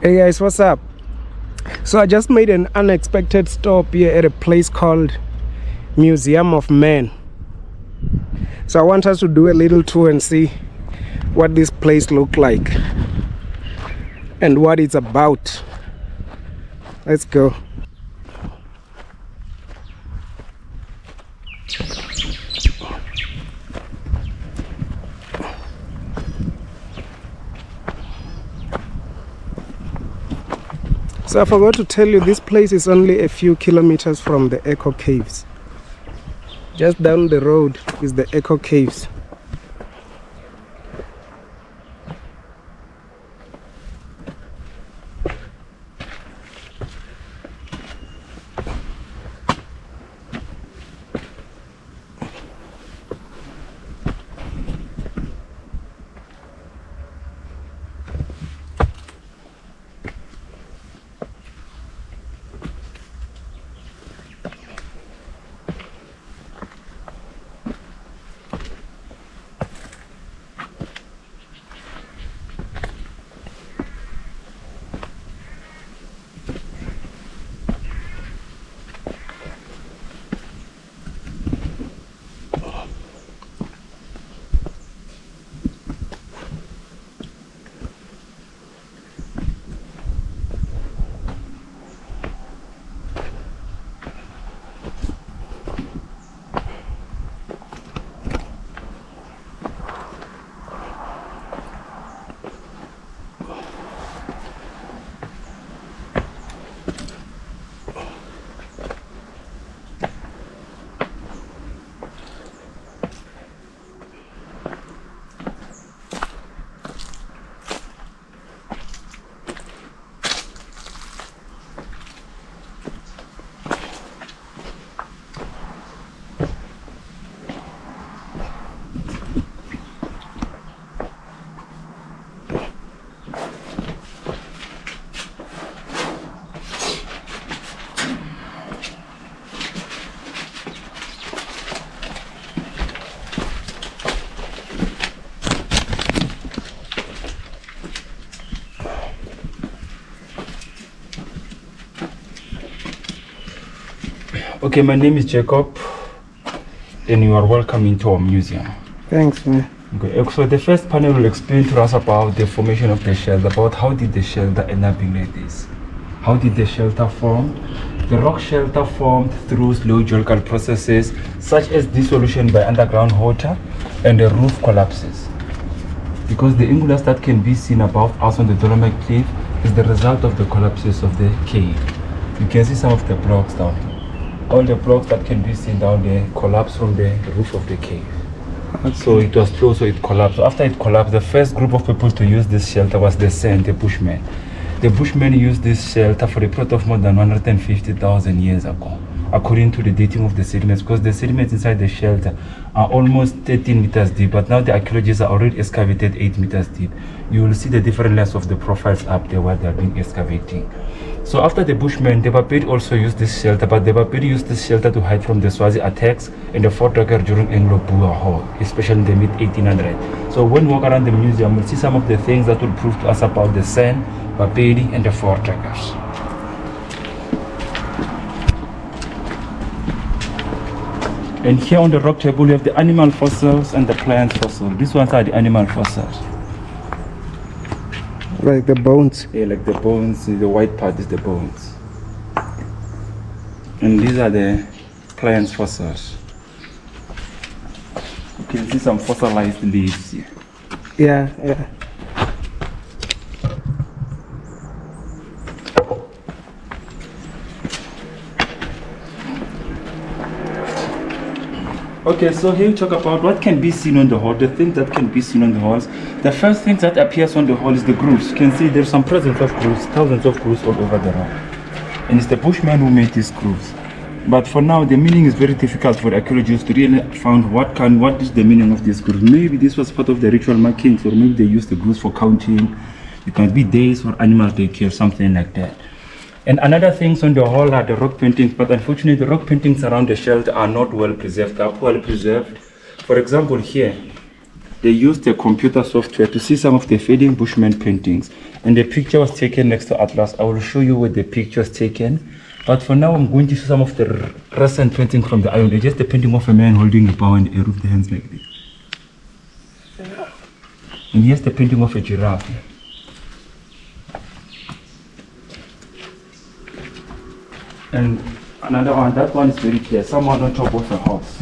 Hey guys, what's up? So I just made an unexpected stop here at a place called Museum of Man. So I want us to do a little tour and see what this place looks like and what it's about. Let's go. So I forgot to tell you, this place is only a few kilometers from the Echo Caves. Just down the road is the Echo Caves. Okay, my name is Jacob, and you are welcome into our museum. Thanks, man. Okay, so the first panel will explain to us about the formation of the shelter, about how did the shelter end up being like this. How did the shelter form? The rock shelter formed through slow geological processes such as dissolution by underground water and the roof collapses. Because the angulars that can be seen above us on the Dolomite Cliff is the result of the collapses of the cave. You can see some of the blocks down here. All the blocks that can be seen down there collapsed from the roof of the cave. Okay. So it was closed, so it collapsed. So after it collapsed, the first group of people to use this shelter was the Bushmen. The Bushmen used this shelter for a period of more than 150,000 years ago, according to the dating of the sediments, because the sediments inside the shelter are almost 13 meters deep, but now the archaeologists are already excavated 8 meters deep. You will see the different layers of the profiles up there where they have been excavating. So after the Bushmen, the Pedi also used this shelter, but the Pedi used this shelter to hide from the Swazi attacks and the Voortrekkers during Anglo-Boer War, especially in the mid-1800s. So when we walk around the museum, we'll see some of the things that will prove to us about the San, Pedi, and the Voortrekkers. And here on the rock table, we have the animal fossils and the plant fossils. These ones are the animal fossils. Like the bones. Yeah, like the bones, the white part is the bones. And these are the plant fossils. You can see some fossilized leaves here. Yeah, yeah. Okay, so here we talk about what can be seen on the wall, the things that can be seen on the walls. The first thing that appears on the wall is the grooves. You can see there's some presence of grooves, thousands of grooves all over the rock. And it's the Bushmen who made these grooves. But for now, the meaning is very difficult for archaeologists to really find what is the meaning of these grooves. Maybe this was part of the ritual markings, or maybe they used the grooves for counting. It might be days or animal daycare, something like that. And another things on the wall are the rock paintings, but unfortunately the rock paintings around the shelter are not well preserved, they are poorly preserved. For example, here, they used the computer software to see some of the fading Bushman paintings. And the picture was taken next to Atlas. I will show you where the picture was taken. But for now, I'm going to show some of the recent painting from the Iron Age. Just the painting of a man holding a bow and a with the hands like this. And here's the painting of a giraffe. And another one, that one is very clear. Someone on top of a horse.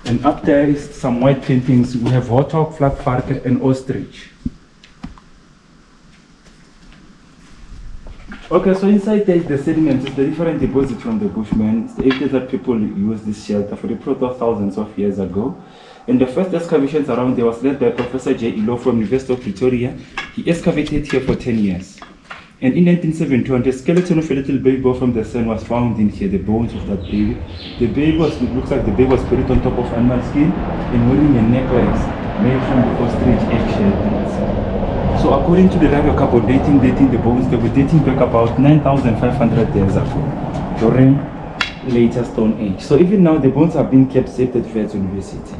And up there is some white paintings. We have warthog, flagvarken, and ostrich. Okay, so inside there is the sediments, it's the different deposits from the Bushmen. It's the areas that people use this shelter for the proto thousands of years ago. And the first excavations around there was led by Professor J. Ilo from University of Pretoria. He excavated here for 10 years. And in 1971, the skeleton of a little baby boy from the sun was found in here, the bones of that baby. The baby was, it looks like the baby was buried on top of animal skin and wearing a necklace made from the ostrich eggshell. So according to the radiocarbon dating the bones, they were dating back about 9,500 years ago, during later Stone Age. So even now, the bones are being kept safe at Wits University.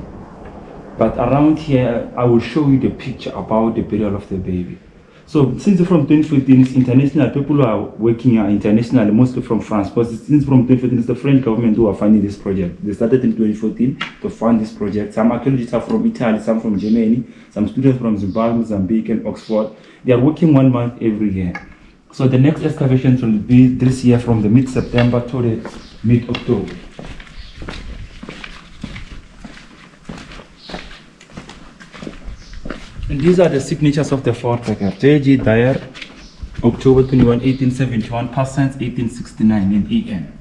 But around here, I will show you the picture about the burial of the baby. So since from 2015, it's international, people who are working are international, mostly from France. But since from 2015, it's the French government who are funding this project. They started in 2014 to fund this project. Some archaeologists are from Italy, some from Germany, some students from Zimbabwe, Mozambique, and Oxford. They are working 1 month every year. So the next excavations will be this year from the mid-September to the mid-October. And these are the signatures of the Voortrekkers. J.G. Dyer, October 21, 1871, Parsons, 1869, and E.N.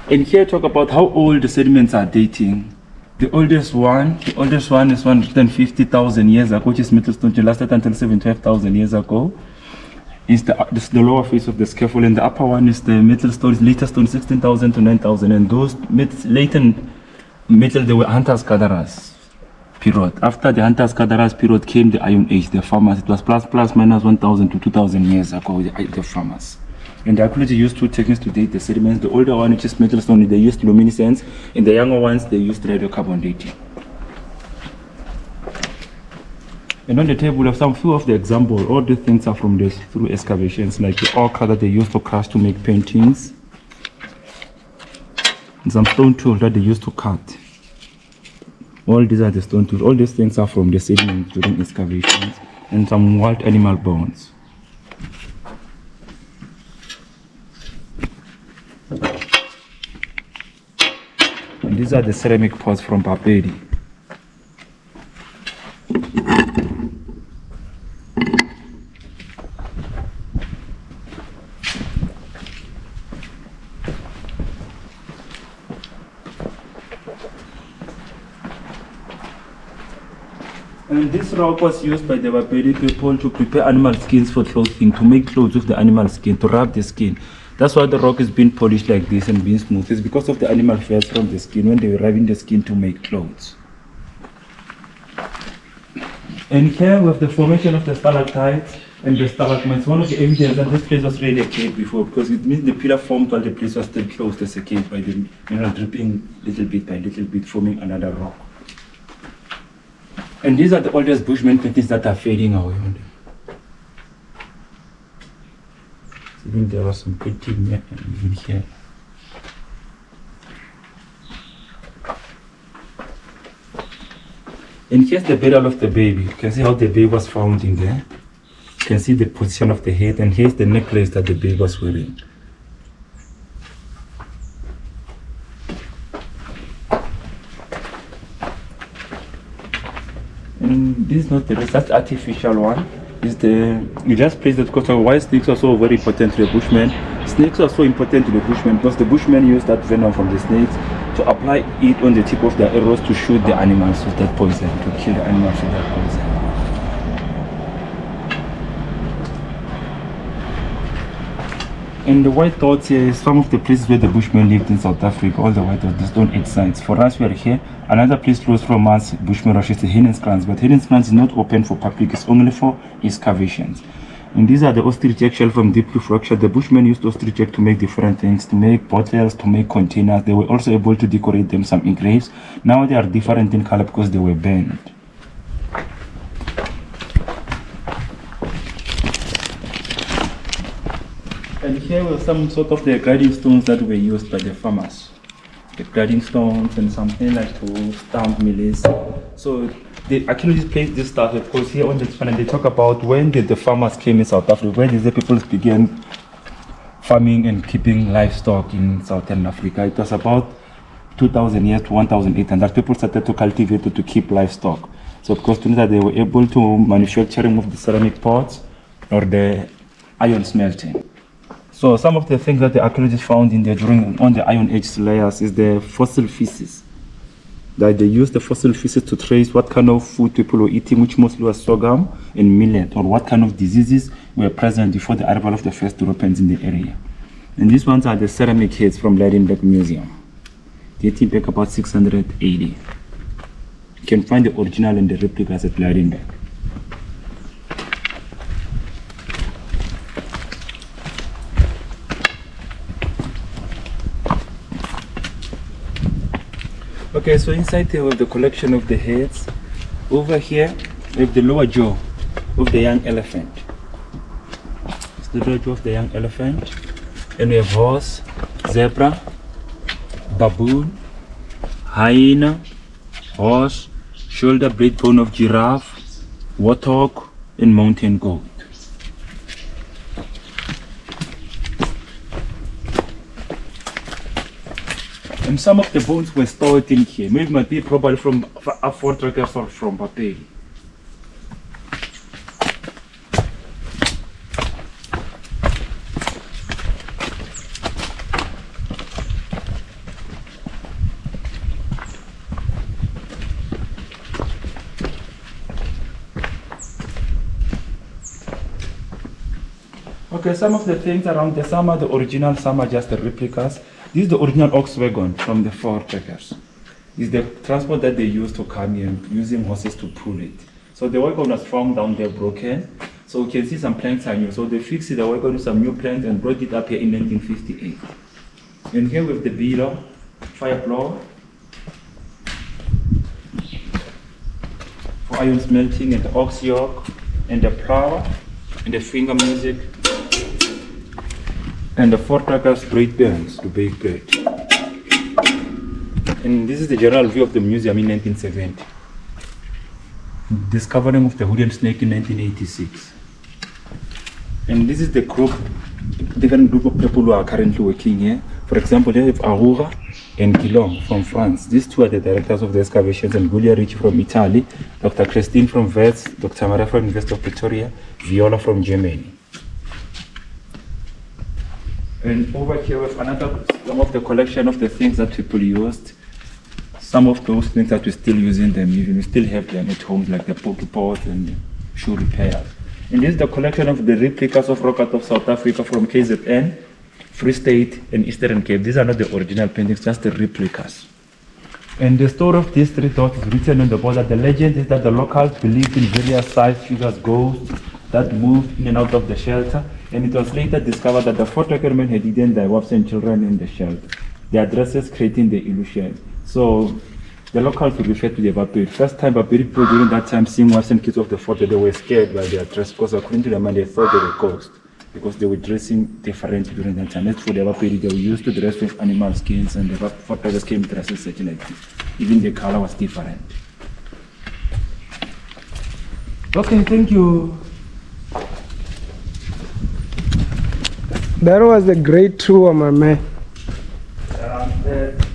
And here talk about how old the sediments are dating. The oldest one is 150,000 years ago, which is Middlestone, it lasted until 75,000 years ago. Is the lower face of the scaffold, and the upper one is the Middlestone, later stone, 16,000 to 9,000. And those later metal, they were hunters-gatherers. Period. After the hunters-gatherers period came the Iron Age, the farmers. It was plus minus 1,000 to 2,000 years ago, the farmers. And the archaeology used two techniques to date the sediments. The older one, which is metal stone, they used luminescence, and the younger ones, they used radiocarbon dating. And on the table, we have some few of the examples. All these things are from this through excavations, like the ochre that they used to crush to make paintings, and some stone tools that they used to cut. All these are the stone tools. All these things are from the sediments during excavations, and some wild animal bones. And these are the ceramic pots from Pedi. And this rock was used by the Pedi people to prepare animal skins for clothing, to make clothes with the animal skin, to wrap the skin. That's why the rock is being polished like this and being smooth. It's because of the animal fats from the skin when they were rubbing the skin to make clothes. And here we have the formation of the stalactites and the stalagmites. One of the evidence that this place was really a cave before, because it means the pillar formed while the place was still closed as a cave by the mineral dripping little bit by little bit, forming another rock. And these are the oldest Bushman paintings that are fading away. Even there was some painting here and even here. And here's the burial of the baby. You can see how the baby was found in there. You can see the position of the head, and here's the necklace that the baby was wearing. And this is not the rest, that's artificial one. Is the you just place it because of why snakes are so very important to the Bushmen. Snakes are so important to the Bushmen because the Bushmen use that venom from the snakes to apply it on the tip of their arrows to shoot the animals with that poison, to kill the animals with that poison. And the white dots here is some of the places where the Bushmen lived in South Africa. All the white dots, the stone age sites. For us, we are here. Another place close from us, Bushman Rush, is the Hidden Scrans. But Hidden Scrans is not open for public, it's only for excavations. And these are the ostrich eggshells from deeply fractured. The Bushmen used ostrich egg to make different things, to make bottles, to make containers. They were also able to decorate them, some engraves. Now they are different in color because they were burned. And here were some sort of the grading stones that were used by the farmers. The grading stones and something like to stamp millets. So they actually placed this stuff because here on the panel they talk about when did the farmers came in South Africa, when did the people begin farming and keeping livestock in Southern Africa. It was about 2000 years to 1800 people started to cultivate it to keep livestock. So because to that they were able to manufacturing of the ceramic pots or the iron smelting. So some of the things that the archaeologists found in there during on the Iron Age layers is the fossil feces. That they used the fossil feces to trace what kind of food people were eating, which mostly was sorghum and millet, or what kind of diseases were present before the arrival of the first Europeans in the area. And these ones are the ceramic heads from Leidenberg Museum, dating back about 680. You can find the original and the replicas at Leidenberg. Okay, so inside here we have the collection of the heads. Over here we have the lower jaw of the young elephant. It's the lower jaw of the young elephant. And we have horse, zebra, baboon, hyena, horse, shoulder blade bone of giraffe, warthog, and mountain goat. And some of the bones were stored in here. Maybe might be probably from Voortrekkers or from Pedi. Okay, some of the things around the some are the original, some are just the replicas. This is the original ox wagon from the Voortrekkers. It's the transport that they used to come here, using horses to pull it. So the wagon was found down there broken. So you can see some planks are new. So they fixed the wagon with some new planks and brought it up here in 1958. And here with the beater, fire blower, for iron smelting, and the ox yoke, and the plower, and the finger music, and the Voortrekkers bread pans to bake bread. And this is the general view of the museum in 1970. Discovering of the hooded snake in 1986. And this is the group, different group of people who are currently working here. For example, they have Aurora and Guillaume from France. These two are the directors of the excavations, and Giulia Ricci from Italy, Dr. Christine from Wales, Dr. Maria from University of Pretoria, Viola from Germany. And over here we have another, some of the collection of the things that people used. Some of those things that we still use in them, we still have them at home, like the poke pots and shoe repairs. And this is the collection of the replicas of rock art of South Africa from KZN, Free State, and Eastern Cape. These are not the original paintings, just the replicas. And the story of these three dots is written on the border. The legend is that the locals believed in various sized figures, ghosts, that moved in and out of the shelter, and it was later discovered that the Voortrekker men had hidden their wives and children in the shelter, their dresses creating the illusion. So the locals would refer to the Bapiri. First time Bapiri people during that time seeing wives and kids of the fort, they were scared by their dress because according to them they thought they were ghosts because they were dressing different during that time. As for the Bapiri, they were used to dress with animal skins, and the Voortrekkers came dressed such like this. Even the color was different. Okay, thank you. That was a great tour, my man. That